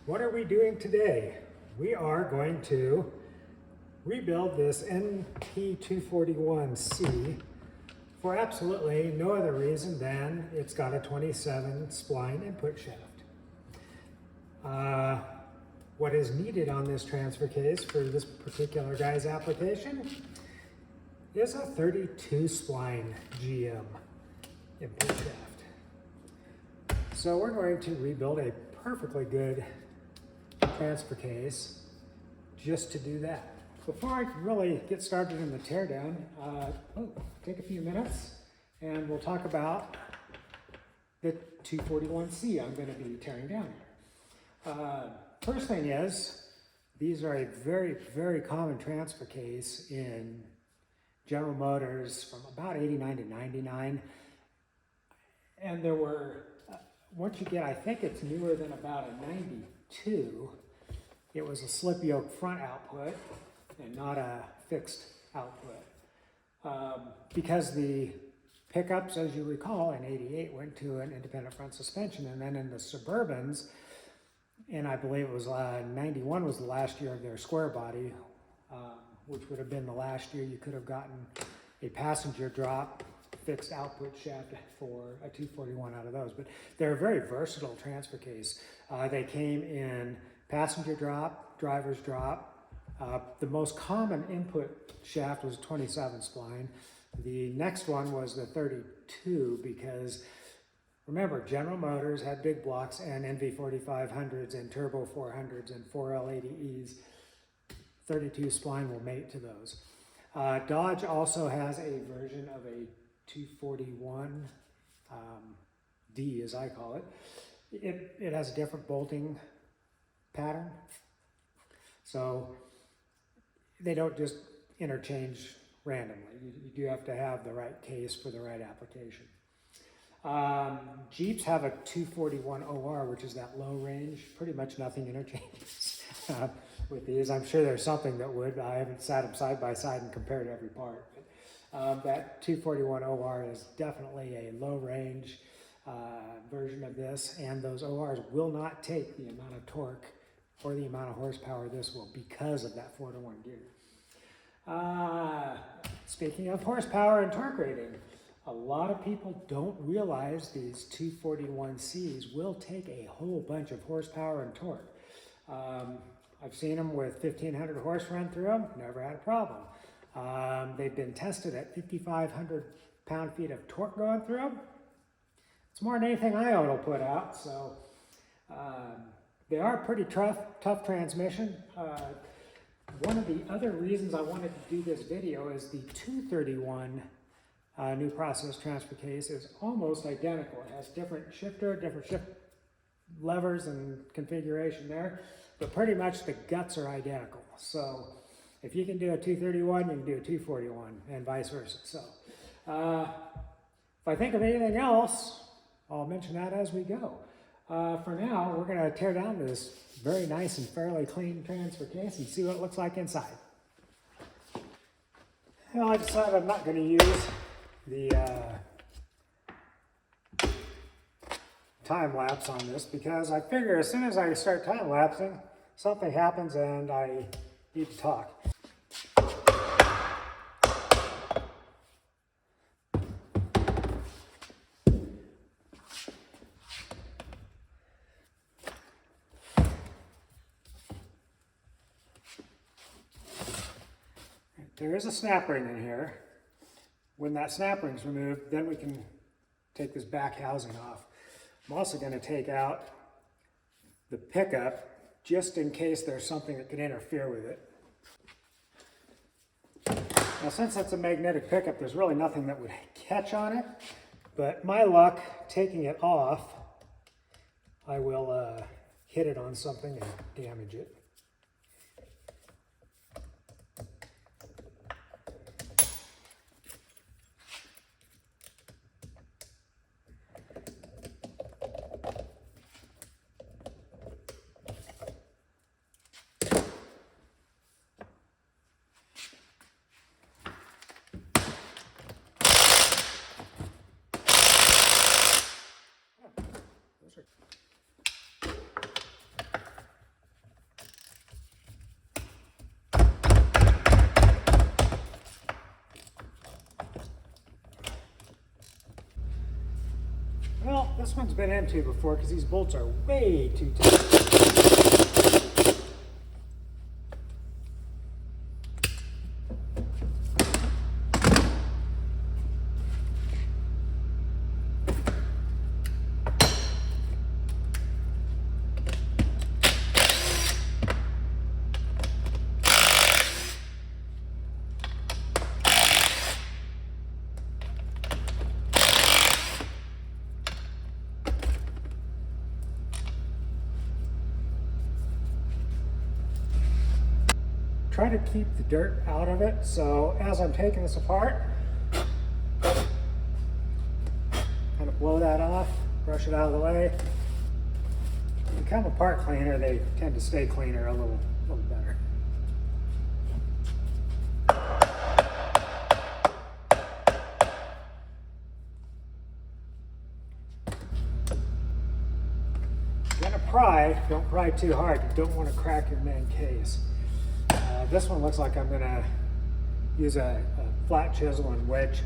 What are we doing today? We are going to rebuild this NP241C for absolutely no other reason than it's got a 27 spline input shaft. What is needed on this transfer case for this particular guy's application is a 32 spline GM input shaft. So we're going to rebuild a perfectly good transfer case just to do that. Before I can really get started in the teardown, take a few minutes and we'll talk about the 241C I'm going to be tearing down here. First thing is, these are a very, very common transfer case in General Motors from about 89 to 99. And there were, once you get, I think it's newer than about a 92, it was a slip yoke front output and not a fixed output. Because the pickups, as you recall, in 88 went to an independent front suspension, and then in the Suburbans, and I believe it was 91 was the last year of their square body, which would have been the last year you could have gotten a passenger drop fixed output shaft for a 241 out of those. But they're a very versatile transfer case. They came in passenger drop, driver's drop. The most common input shaft was 27 spline. The next one was the 32 because remember, General Motors had big blocks and NV4500s and Turbo 400s and 4L80Es. 32 spline will mate to those. Dodge also has a version of a 241 D, as I call it. It has a different bolting pattern. So they don't just interchange randomly. You do have to have the right case for the right application. Jeeps have a 241 OR, which is that low range. Pretty much nothing interchanges with these. I'm sure there's something that would. I haven't sat them side by side and compared every part. But that 241 OR is definitely a low range version of this, and those ORs will not take the amount of torque or the amount of horsepower this will because of that 4-to-1 gear. Speaking of horsepower and torque rating, a lot of people don't realize these 241Cs will take a whole bunch of horsepower and torque. I've seen them with 1,500 horse run through them, never had a problem. They've been tested at 5,500 pound-feet of torque going through them. It's more than anything I will put out, so they are a pretty tough transmission. One of the other reasons I wanted to do this video is the 231 new process transfer case is almost identical. It has different shift levers and configuration there, but pretty much the guts are identical. So if you can do a 231, you can do a 241 and vice versa. So if I think of anything else, I'll mention that as we go. For now, we're going to tear down this very nice and fairly clean transfer case and see what it looks like inside. Well, I decided I'm not going to use the time lapse on this because I figure as soon as I start time lapsing, something happens and I need to talk. There is a snap ring in here. When that snap ring's removed, then we can take this back housing off. I'm also going to take out the pickup just in case there's something that could interfere with it. Now, since it's a magnetic pickup, there's really nothing that would catch on it, but my luck, taking it off, I will hit it on something and damage it. Well, this one's been into before because these bolts are way too tight. Try to keep the dirt out of it, so as I'm taking this apart, kind of blow that off, brush it out of the way. If you become a part cleaner, they tend to stay cleaner a little better. If you're gonna pry, don't pry too hard. You don't want to crack your main case. This one looks like I'm going to use a flat chisel and wedge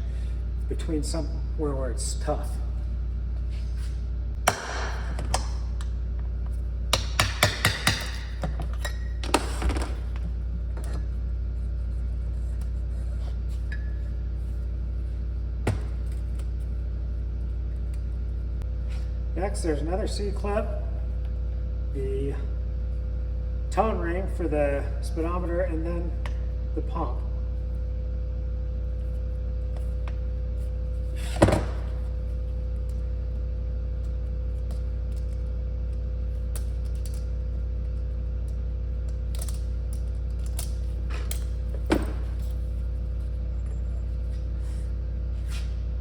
between somewhere where it's tough. Next, there's another C-clip, the tone ring for the speedometer, and then the pump.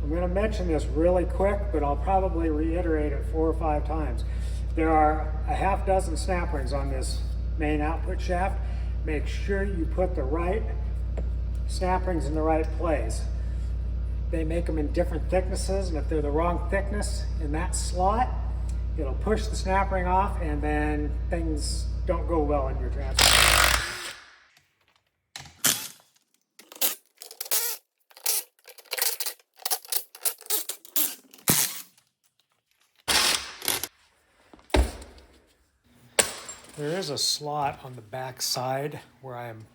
I'm going to mention this really quick, but I'll probably reiterate it 4 or 5 times. There are a half dozen snap rings on this main output shaft. Make sure you put the right snap rings in the right place. They make them in different thicknesses, and if they're the wrong thickness in that slot, it'll push the snap ring off, and then things don't go well in your transfer. There is a slot on the back side where I am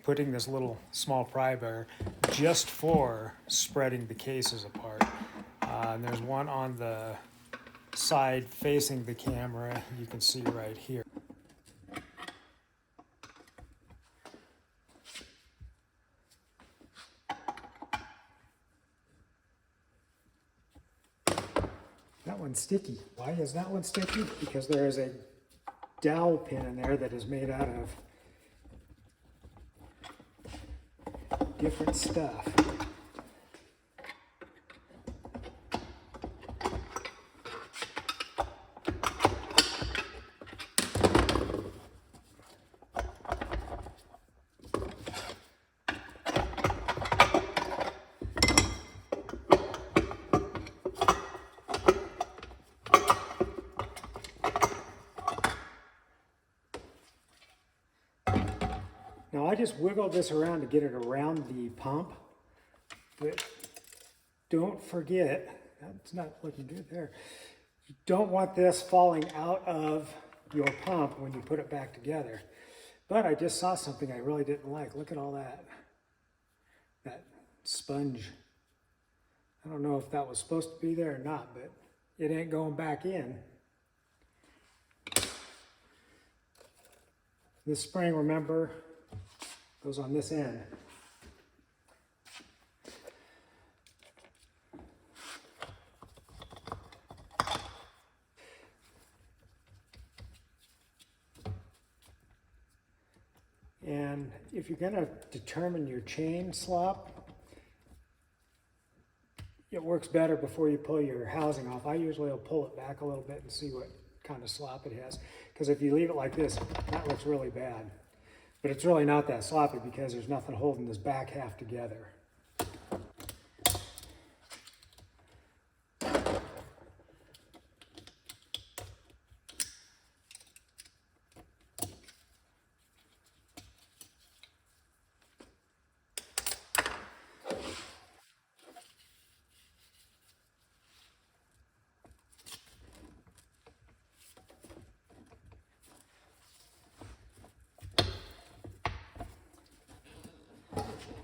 putting this little small pry bar just for spreading the cases apart. And there's one on the side facing the camera, you can see right here. That one's sticky. Why is that one sticky? Because there is a dowel pin in there that is made out of different stuff. Now I just wiggled this around to get it around the pump, but don't forget, that's not looking good there. You don't want this falling out of your pump when you put it back together. But I just saw something I really didn't like. Look at all that sponge. I don't know if that was supposed to be there or not, but it ain't going back in. This spring, remember, goes on this end. And if you're going to determine your chain slop, it works better before you pull your housing off. I usually will pull it back a little bit and see what kind of slop it has. Because if you leave it like this, that looks really bad. But it's really not that sloppy because there's nothing holding this back half together.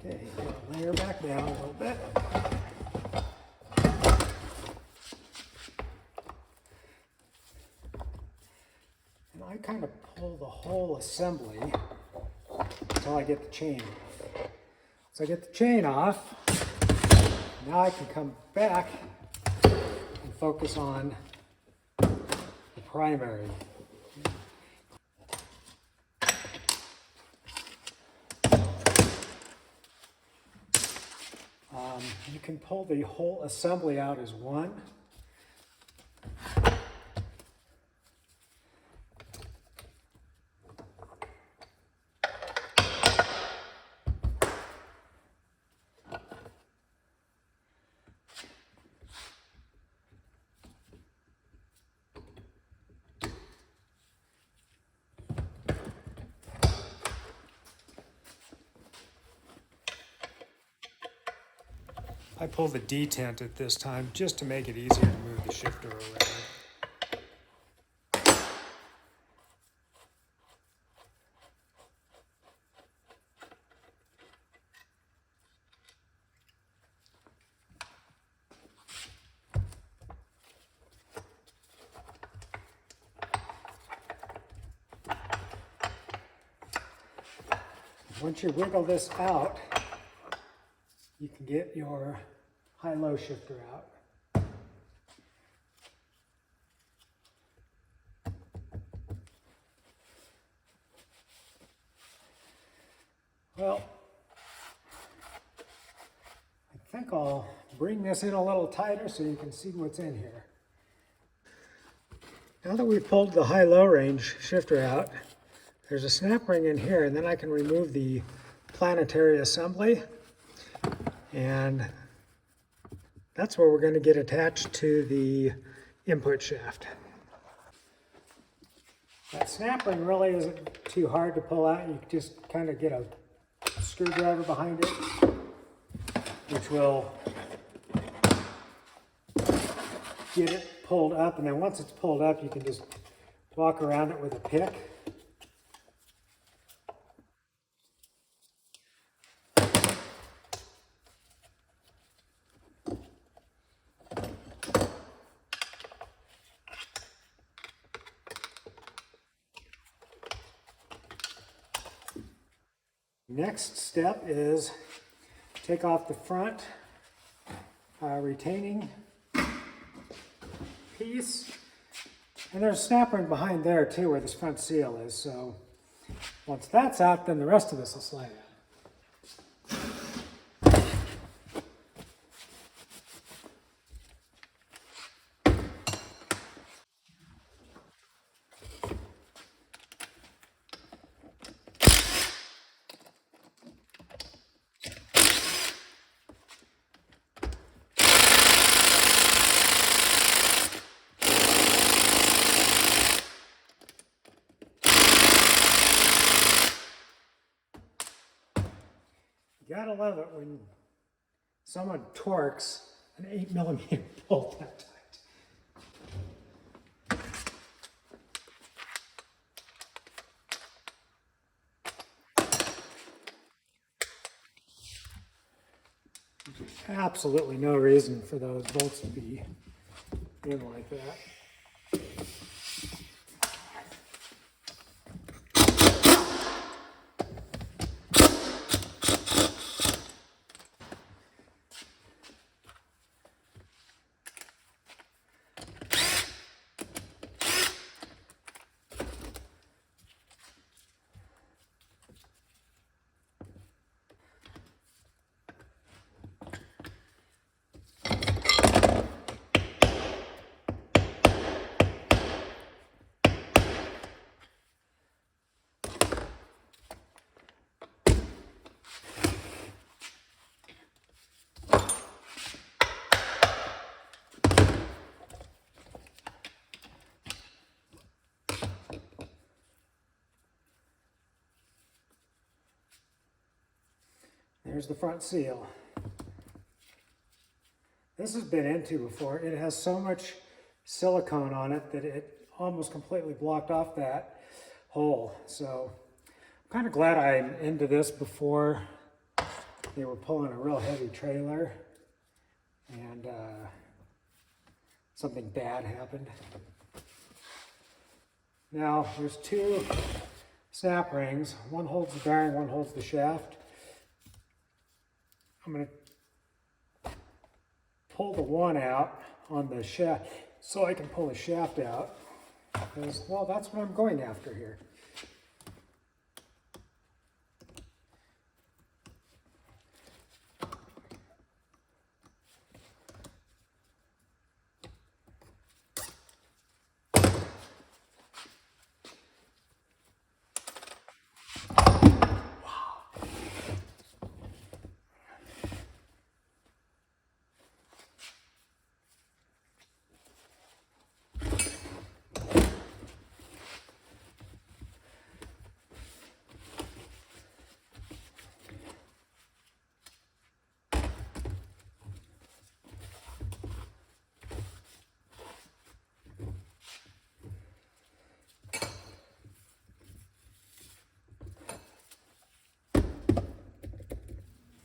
Okay, layer back down a little bit. And I kind of pull the whole assembly until I get the chain off. So I get the chain off, now I can come back and focus on the primary. You can pull the whole assembly out as one. I pull the detent at this time just to make it easier to move the shifter around. Once you wiggle this out, you can get your high-low shifter out. Well, I think I'll bring this in a little tighter so you can see what's in here. Now that we've pulled the high-low range shifter out, there's a snap ring in here, and then I can remove the planetary assembly, and that's where we're going to get attached to the input shaft. That snap ring really isn't too hard to pull out. You just kind of get a screwdriver behind it, which will get it pulled up, and then once it's pulled up, you can just walk around it with a pick. Next step is take off the front retaining piece, and there's a snap ring behind there too where this front seal is, so once that's out, then the rest of this will slide out. You gotta love it when someone torques an 8mm bolt that tight. There's absolutely no reason for those bolts to be in like that. There's the front seal. This has been into before. It has so much silicone on it that it almost completely blocked off that hole. So I'm kind of glad I'm into this before they were pulling a real heavy trailer and something bad happened. Now there's two snap rings. One holds the bearing, one holds the shaft. I'm going to pull the one out on the shaft so I can pull the shaft out. Because, well, that's what I'm going after here.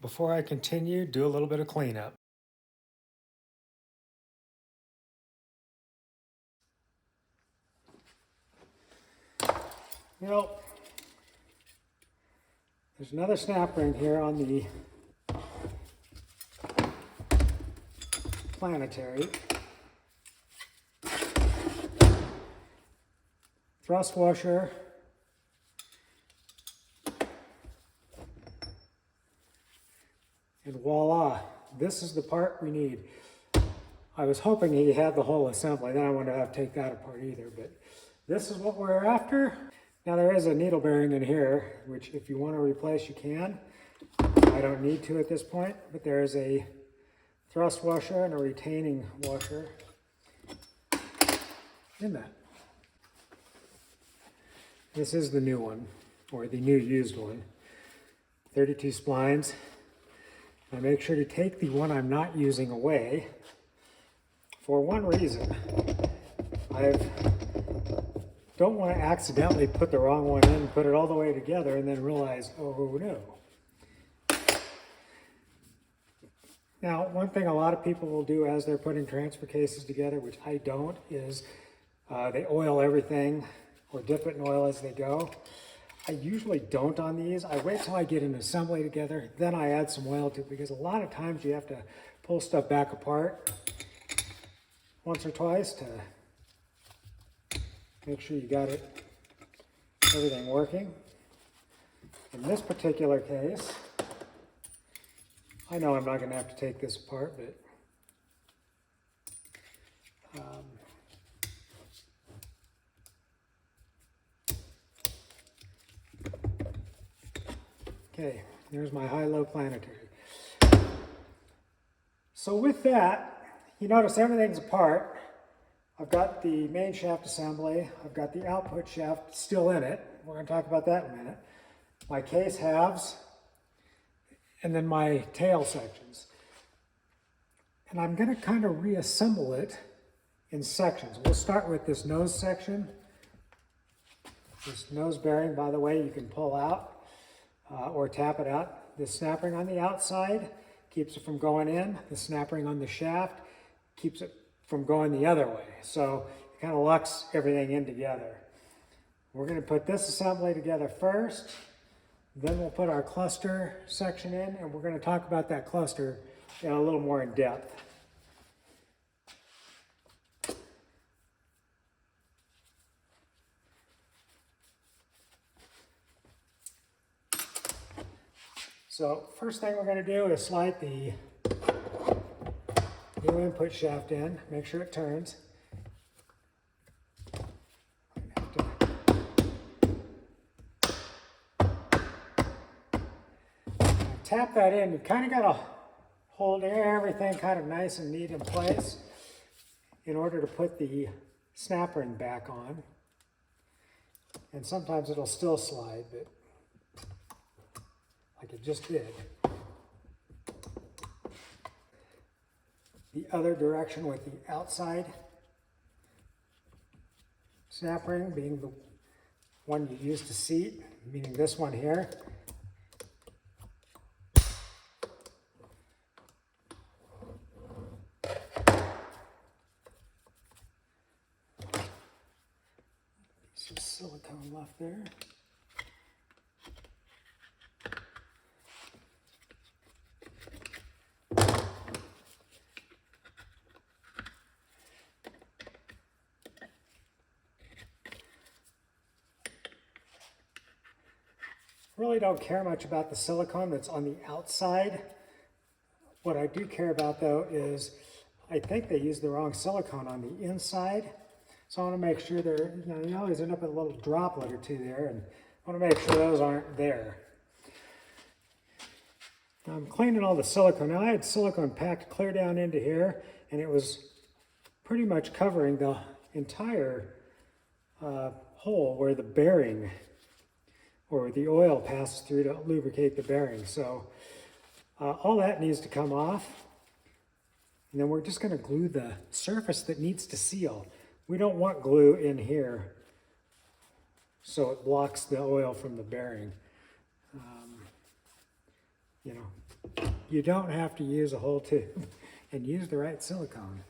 Before I continue, do a little bit of cleanup. Well, there's another snap ring here on the planetary. Thrust washer. And voila, this is the part we need. I was hoping he had the whole assembly, then I wouldn't have to take that apart either, but this is what we're after. Now there is a needle bearing in here, which if you want to replace, you can. I don't need to at this point, but there is a thrust washer and a retaining washer in that. This is the new one, or the new used one. 32 splines. I make sure to take the one I'm not using away for one reason. I don't want to accidentally put the wrong one in, put it all the way together, and then realize, oh no. Now, one thing a lot of people will do as they're putting transfer cases together, which I don't, is they oil everything or dip it in oil as they go. I usually don't on these. I wait till I get an assembly together, then I add some oil to it, because a lot of times you have to pull stuff back apart once or twice to make sure you got everything working. In this particular case, I know I'm not going to have to take this apart, but okay, there's my high-low planetary. So with that, you notice everything's apart. I've got the main shaft assembly. I've got the output shaft still in it. We're going to talk about that in a minute. My case halves, and then my tail sections. And I'm going to kind of reassemble it in sections. We'll start with this nose section. This nose bearing, by the way, you can pull out. Or tap it out. The snap ring on the outside keeps it from going in. The snap ring on the shaft keeps it from going the other way. So it kind of locks everything in together. We're going to put this assembly together first. Then we'll put our cluster section in, and we're going to talk about that cluster a little more in depth. So first thing we're going to do is slide the new input shaft in, make sure it turns. Tap that in. You kind of got to hold everything kind of nice and neat in place in order to put the snap ring back on. And sometimes it'll still slide, but like it just did. The other direction with the outside snap ring being the one you use to seat, meaning this one here. silicone left there. Really don't care much about the silicone that's on the outside. What I do care about though is I think they used the wrong silicone on the inside. So I want to make sure they're, you always end up with a little droplet or two there, and I want to make sure those aren't there. Now I'm cleaning all the silicone. Now I had silicone packed clear down into here, and it was pretty much covering the entire hole where the bearing or the oil passes through to lubricate the bearing. So all that needs to come off. And then we're just going to glue the surface that needs to seal. We don't want glue in here so it blocks the oil from the bearing. You don't have to use a whole tube and use the right silicone.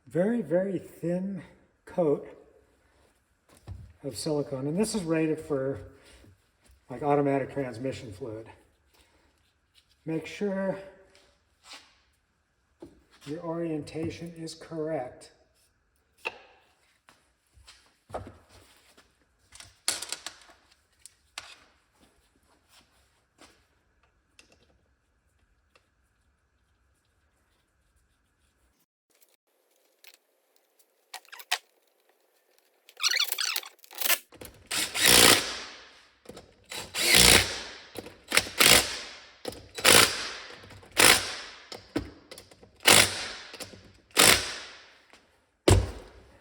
Very, very thin coat of silicone, and this is rated for like automatic transmission fluid. Make sure your orientation is correct.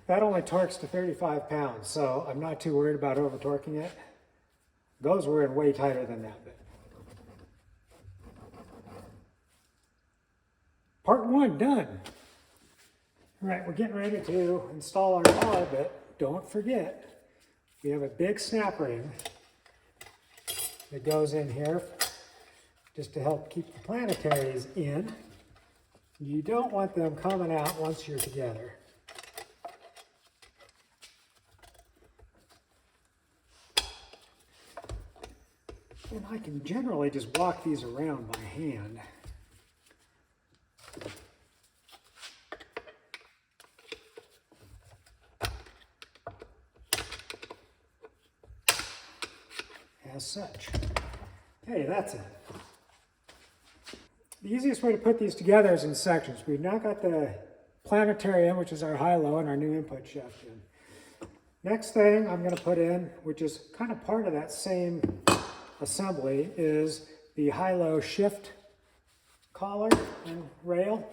That only torques to 35 pounds, so I'm not too worried about over torquing it. Those were in way tighter than that bit. Part one done. All right, we're getting ready to install our car, but don't forget, we have a big snap ring that goes in here just to help keep the planetaries in. You don't want them coming out once you're together. And I can generally just walk these around by hand. As such. Okay, that's it. The easiest way to put these together is in sections. We've now got the planetary in, which is our high-low, and our new input shaft in. Next thing I'm going to put in, which is kind of part of that same assembly, is the high-low shift collar and rail.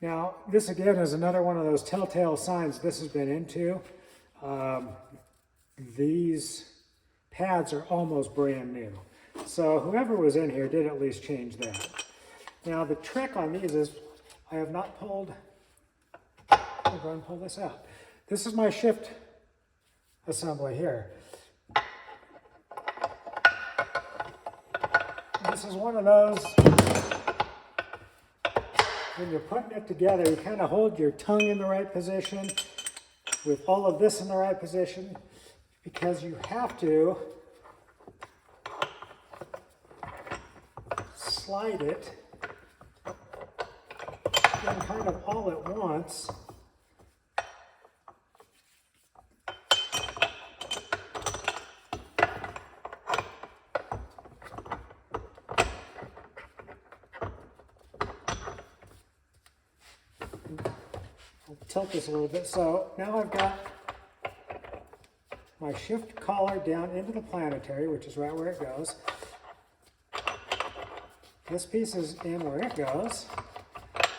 Now, this again is another one of those telltale signs this has been into. These pads are almost brand new. So whoever was in here did at least change that. Now the trick on these is I have not pulled, I'll go and pull this out. This is my shift assembly here. This is one of those, when you're putting it together, you kind of hold your tongue in the right position with all of this in the right position, because you have to slide it in kind of all at once. I'll tilt this a little bit. So now I've got my shift collar down into the planetary, which is right where it goes. This piece is in where it goes.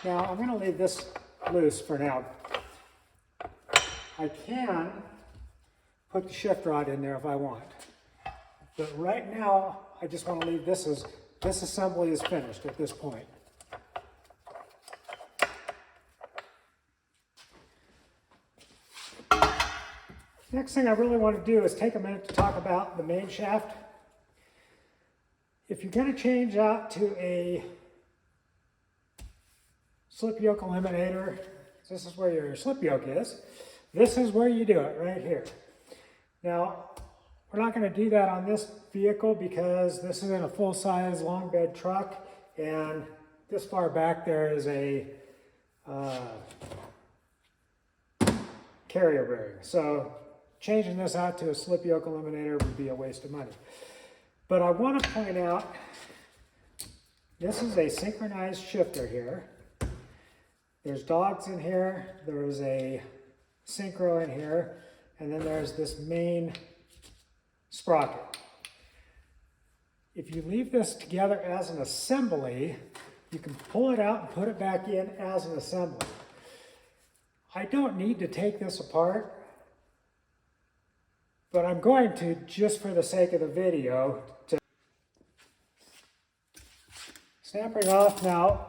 Now I'm going to leave this loose for now. I can put the shift rod in there if I want. But right now, I just want to leave this as, this assembly is finished at this point. Next thing I really want to do is take a minute to talk about the main shaft. If you're going to change out to a slip yoke eliminator, this is where your slip yoke is. This is where you do it, right here. Now, we're not going to do that on this vehicle because this is in a full-size long bed truck, and this far back there is a carrier bearing. So changing this out to a slip yoke eliminator would be a waste of money. But I want to point out, this is a synchronized shifter here. There's dogs in here, there's a synchro in here, and then there's this main sprocket. If you leave this together as an assembly, you can pull it out and put it back in as an assembly. I don't need to take this apart, but I'm going to, just for the sake of the video, to snapping off now.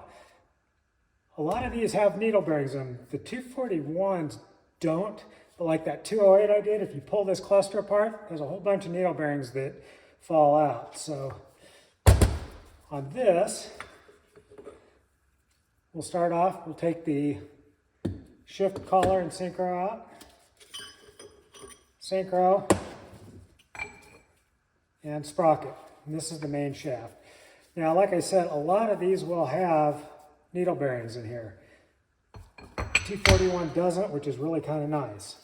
A lot of these have needle bearings in them. The 241s don't, but like that 208 I did, if you pull this cluster apart, there's a whole bunch of needle bearings that fall out. So on this, we'll start off, we'll take the shift collar and synchro out. Synchro and sprocket. And this is the main shaft. Now, like I said, a lot of these will have needle bearings in here. 241 doesn't, which is really kind of nice.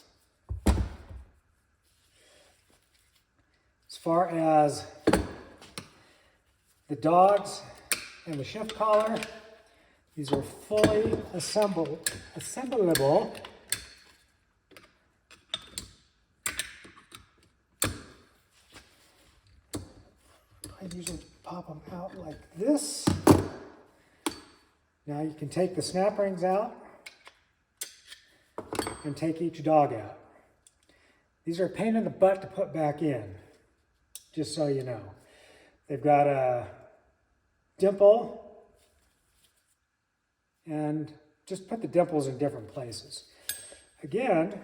As far as the dogs and the shift collar, these are fully assemblable. I usually pop them out like this. Now you can take the snap rings out and take each dog out. These are a pain in the butt to put back in, just so you know. They've got a dimple, and just put the dimples in different places. Again,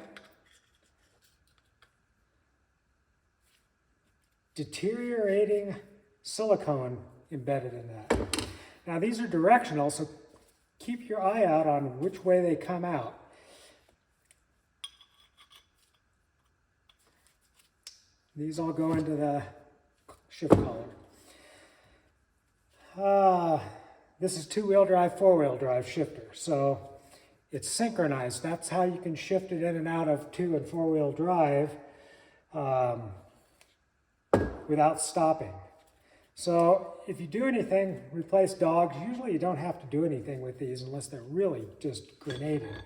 deteriorating silicone embedded in that. Now these are directional, so keep your eye out on which way they come out. These all go into the shift collar. This is two-wheel drive, four-wheel drive shifter, so it's synchronized. That's how you can shift it in and out of two- and four-wheel drive without stopping. So if you do anything, replace dogs, usually you don't have to do anything with these unless they're really just grenaded.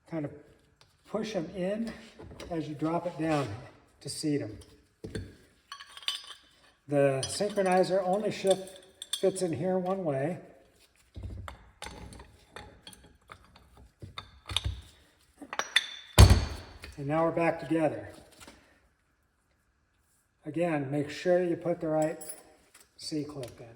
Kind of push them in as you drop it down to seat them. The synchronizer only fits in here one way. And now we're back together. Again, make sure you put the right C-clip in.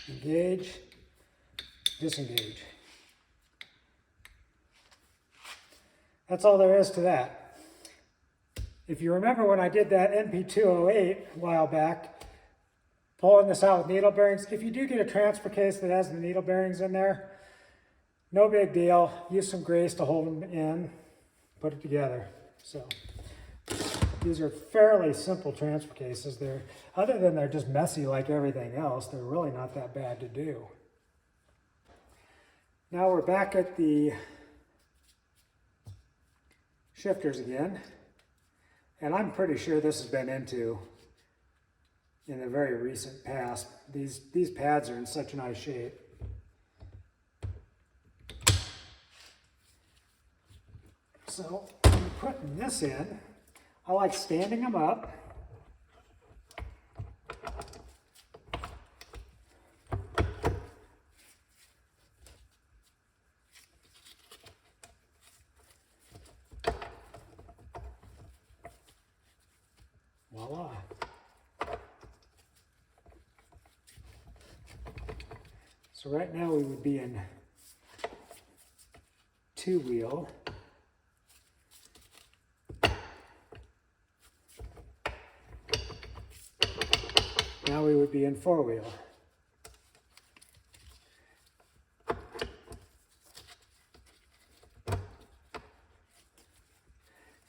Engage, disengage. That's all there is to that. If you remember when I did that NP208 a while back, pulling this out with needle bearings, if you do get a transfer case that has the needle bearings in there, no big deal. Use some grease to hold them in, put it together. So these are fairly simple transfer cases. Other than they're just messy like everything else, they're really not that bad to do. Now we're back at the shifters again, and I'm pretty sure this has been into in the very recent past. These pads are in such a nice shape. So when you're putting this in, I like standing them up. Voila. So right now we would be in two-wheel. Now we would be in four-wheel.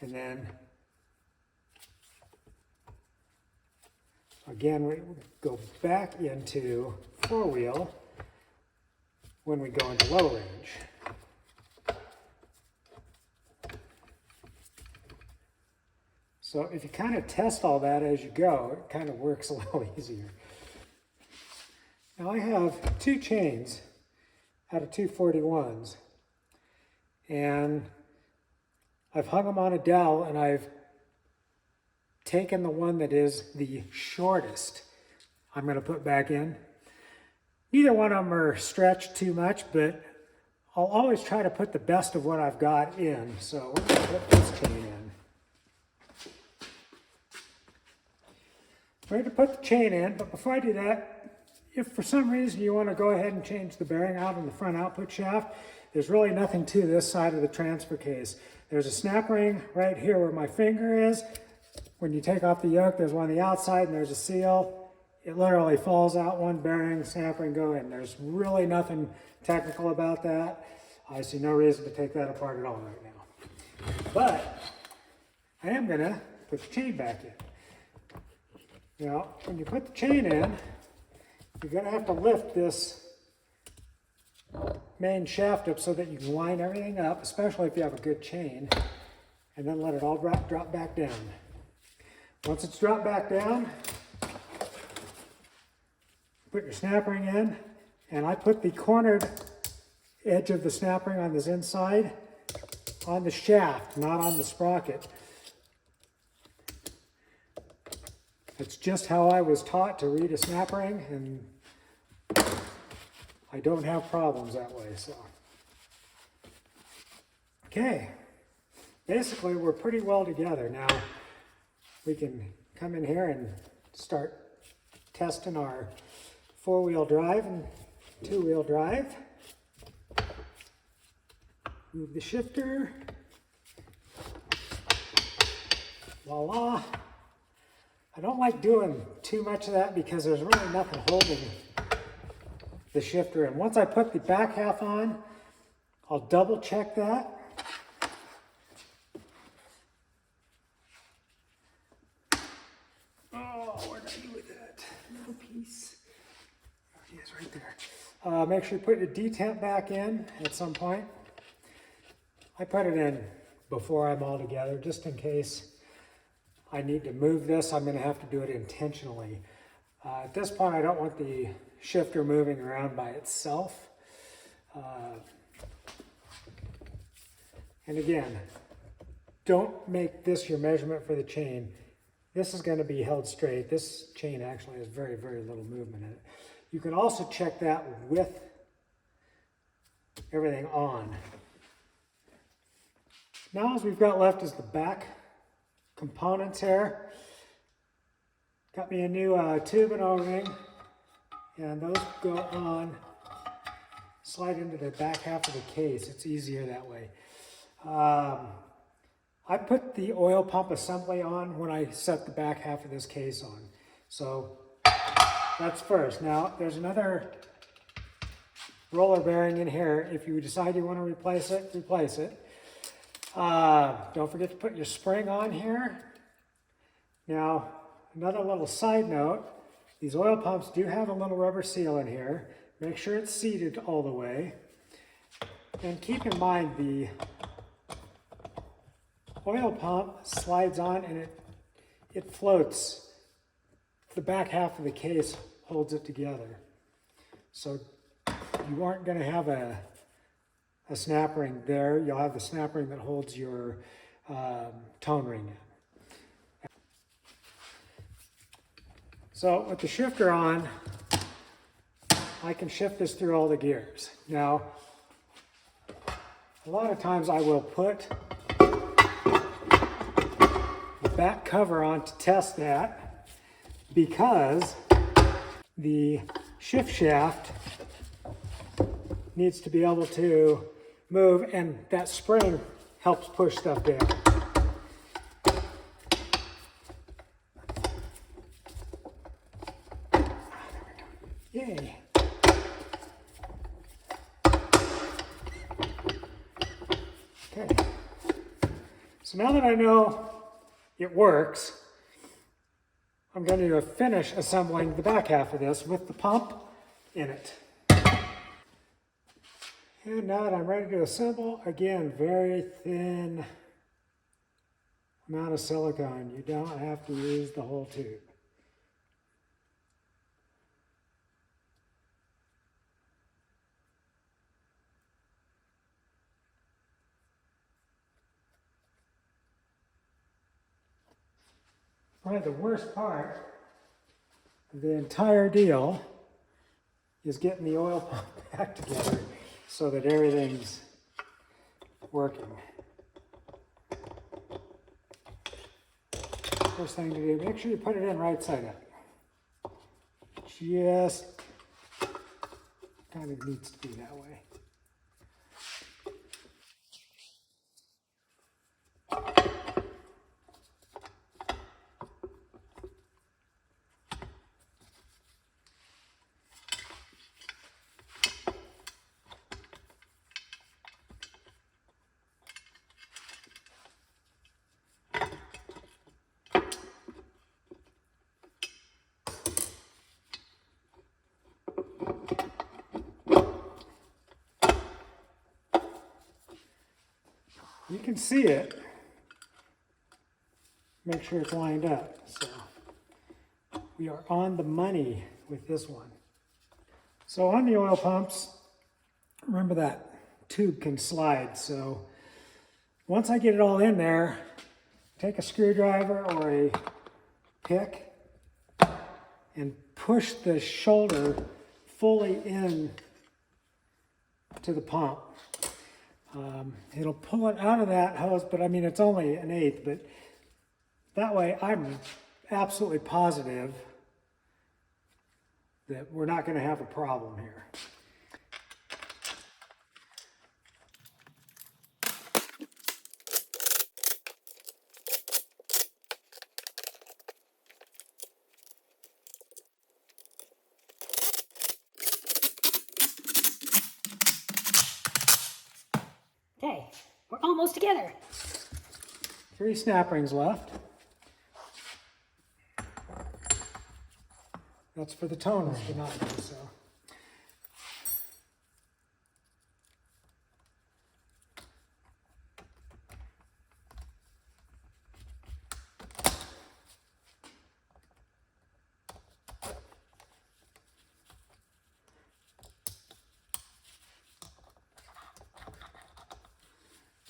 And then again, we go back into four-wheel when we go into low range. So if you kind of test all that as you go, it kind of works a little easier. Now I have two chains out of 241s, and I've hung them on a dowel, and I've taken the one that is the shortest I'm going to put back in. Neither one of them are stretched too much, but I'll always try to put the best of what I've got in. So we're going to put this chain in. Ready to put the chain in, but before I do that, if for some reason you want to go ahead and change the bearing out on the front output shaft, there's really nothing to this side of the transfer case. There's a snap ring right here where my finger is. When you take off the yoke, there's one on the outside and there's a seal. It literally falls out, one bearing, snap ring, go in. There's really nothing technical about that. I see no reason to take that apart at all right now. But I am going to put the chain back in. Now, when you put the chain in, you're going to have to lift this main shaft up so that you can line everything up, especially if you have a good chain, and then let it all drop back down. Once it's dropped back down, put your snap ring in, and I put the cornered edge of the snap ring on this inside on the shaft, not on the sprocket. It's just how I was taught to read a snap ring, and I don't have problems that way, so. Okay, basically we're pretty well together. Now we can come in here and start testing our four-wheel drive and two-wheel drive. Move the shifter. Voila. I don't like doing too much of that because there's really nothing holding the shifter in. Once I put the back half on, I'll double check that. Oh, what did I do with that little piece? Oh, it is right there. Make sure you put your detent back in at some point. I put it in before I'm all together, just in case I need to move this. I'm going to have to do it intentionally. At this point, I don't want the shifter moving around by itself. And again, don't make this your measurement for the chain. This is going to be held straight. This chain actually has very, very little movement in it. You can also check that with everything on. Now all we've got left is the back components here. Got me a new tube and O-ring, and those go on, slide into the back half of the case. It's easier that way. I put the oil pump assembly on when I set the back half of this case on. So that's first. Now there's another roller bearing in here. If you decide you want to replace it, replace it. Don't forget to put your spring on here. Now, another little side note, these oil pumps do have a little rubber seal in here. Make sure it's seated all the way. And keep in mind the oil pump slides on and it floats. The back half of the case holds it together. So you aren't going to have a snap ring there. You'll have the snap ring that holds your tone ring in. So with the shifter on, I can shift this through all the gears. Now, a lot of times I will put the back cover on to test that because the shift shaft needs to be able to move and that spring helps push stuff down. Yay. Okay. So now that I know it works, I'm going to finish assembling the back half of this with the pump in it. And now that I'm ready to assemble, again, very thin amount of silicone. You don't have to use the whole tube. Probably the worst part of the entire deal is getting the oil pump back together so that everything's working. First thing to do, make sure you put it in right side up. Just kind of needs to be that way. You can see it. Make sure it's lined up. So we are on the money with this one. So on the oil pumps, remember that tube can slide. So once I get it all in there, take a screwdriver or a pick and push the shoulder fully in to the pump. It'll pull it out of that hose, but I mean, it's only an eighth, but that way I'm absolutely positive that we're not going to have a problem here. Okay, we're almost together. 3 snap rings left. That's for the tone ring, but not for so.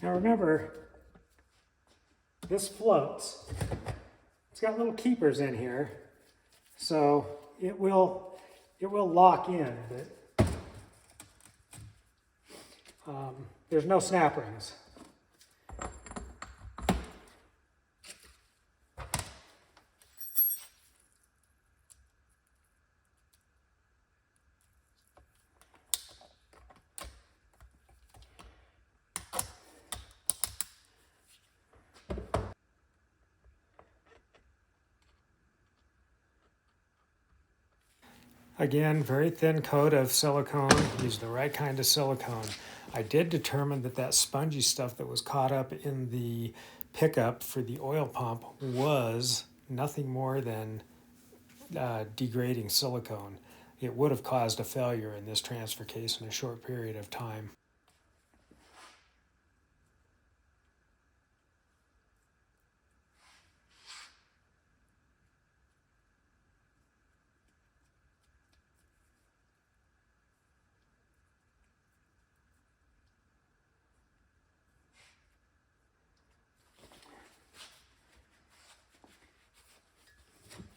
Now remember, this floats. It's got little keepers in here, so it will lock in, but there's no snap rings. Again, very thin coat of silicone. Use the right kind of silicone. I did determine that that spongy stuff that was caught up in the pickup for the oil pump was nothing more than degrading silicone. It would have caused a failure in this transfer case in a short period of time.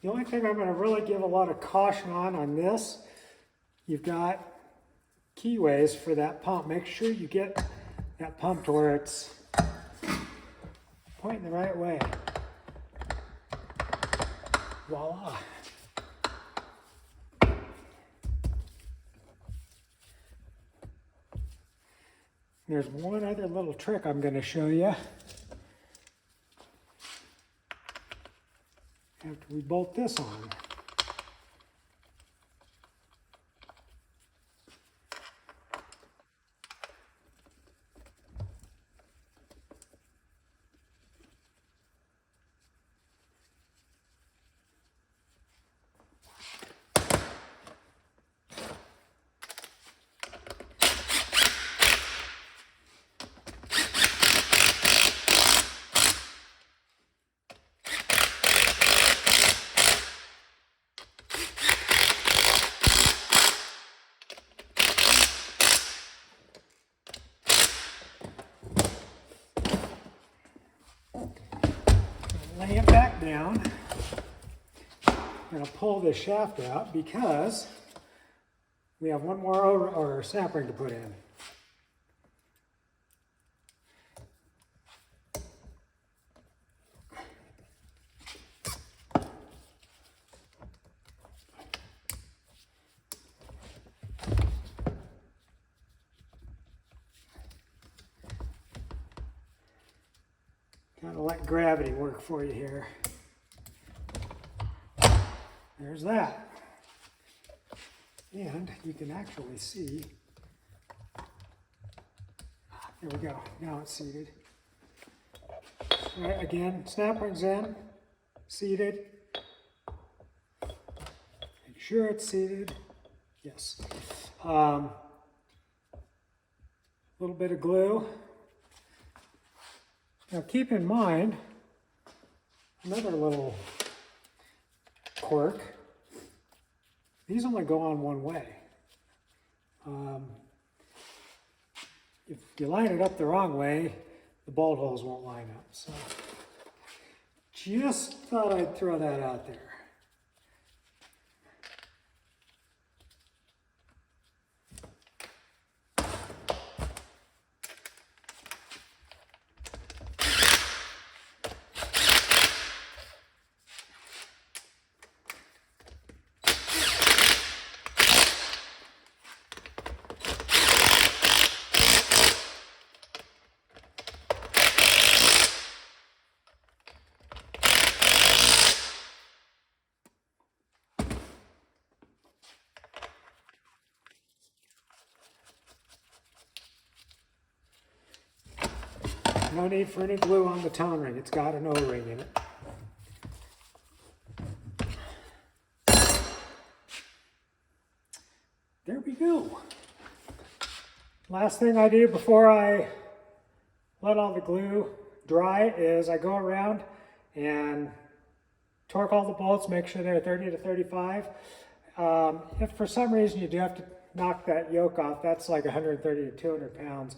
The only thing I'm going to really give a lot of caution on this, you've got keyways for that pump. Make sure you get that pump to where it's pointing the right way. Voila. There's one other little trick I'm going to show you. After we bolt this on. Lay it back down. I'm going to pull this shaft out because we have one more snap ring to put in. Kind of let gravity work for you here. There's that. And you can actually see, there we go, now it's seated. All right, again, snap rings in, seated. Make sure it's seated, yes. A little bit of glue. Now keep in mind, another little quirk, these only go on one way. If you line it up the wrong way, the bolt holes won't line up. So just thought I'd throw that out there. No need for any glue on the tone ring. It's got an O-ring in it. There we go. Last thing I do before I let all the glue dry is I go around and torque all the bolts, make sure they're 30 to 35. If for some reason you do have to knock that yoke off, that's like 130 to 200 pounds.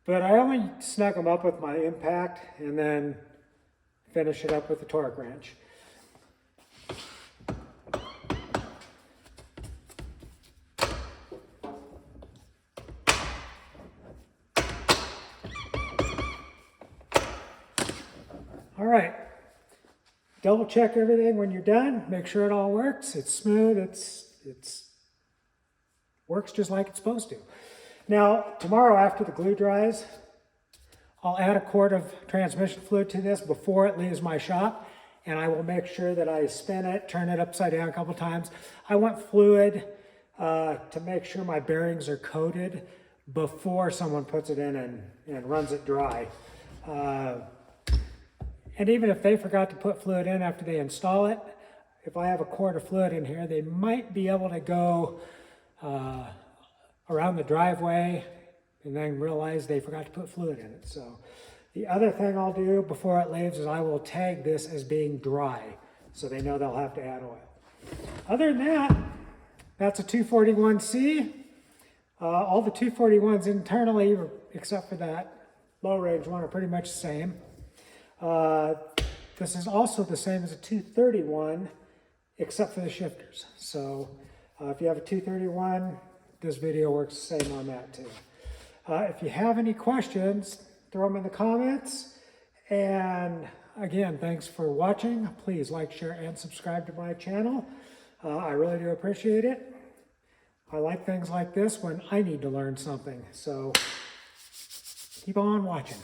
But I only snug them up with my impact and then finish it up with the torque wrench. All right, double check everything when you're done. Make sure it all works. It's smooth. It's works just like it's supposed to. Now, tomorrow after the glue dries, I'll add a quart of transmission fluid to this before it leaves my shop, and I will make sure that I spin it, turn it upside down a couple times. I want fluid to make sure my bearings are coated before someone puts it in and runs it dry. And even if they forgot to put fluid in after they install it, if I have a quart of fluid in here, they might be able to go around the driveway and then realize they forgot to put fluid in it. So the other thing I'll do before it leaves is I will tag this as being dry so they know they'll have to add oil. Other than that, that's a 241C. All the 241s internally, except for that low range one, are pretty much the same. This is also the same as a 231, except for the shifters. So if you have a 231, this video works the same on that too. If you have any questions, throw them in the comments. And again, thanks for watching. Please like, share, and subscribe to my channel. I really do appreciate it. I like things like this when I need to learn something. So keep on watching.